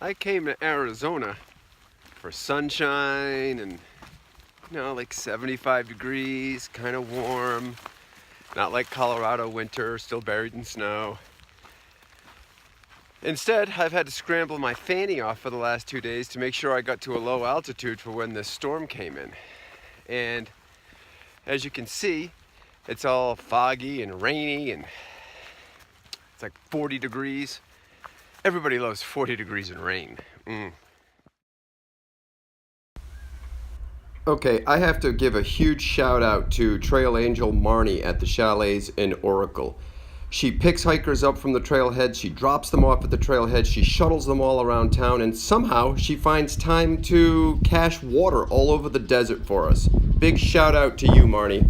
I came to Arizona for sunshine and, like 75 degrees, kind of warm. Not like Colorado winter, still buried in snow. Instead, I've had to scramble my fanny off for the last 2 days to make sure I got to a low altitude for when this storm came in. And as you can see, it's all foggy and rainy and it's like 40 degrees. Everybody loves 40 degrees and rain. Okay, I have to give a huge shout out to Trail Angel Marnie at the chalets in Oracle. She picks hikers up from the trailhead, she drops them off at the trailhead, she shuttles them all around town, and somehow she finds time to cache water all over the desert for us. Big shout out to you, Marnie.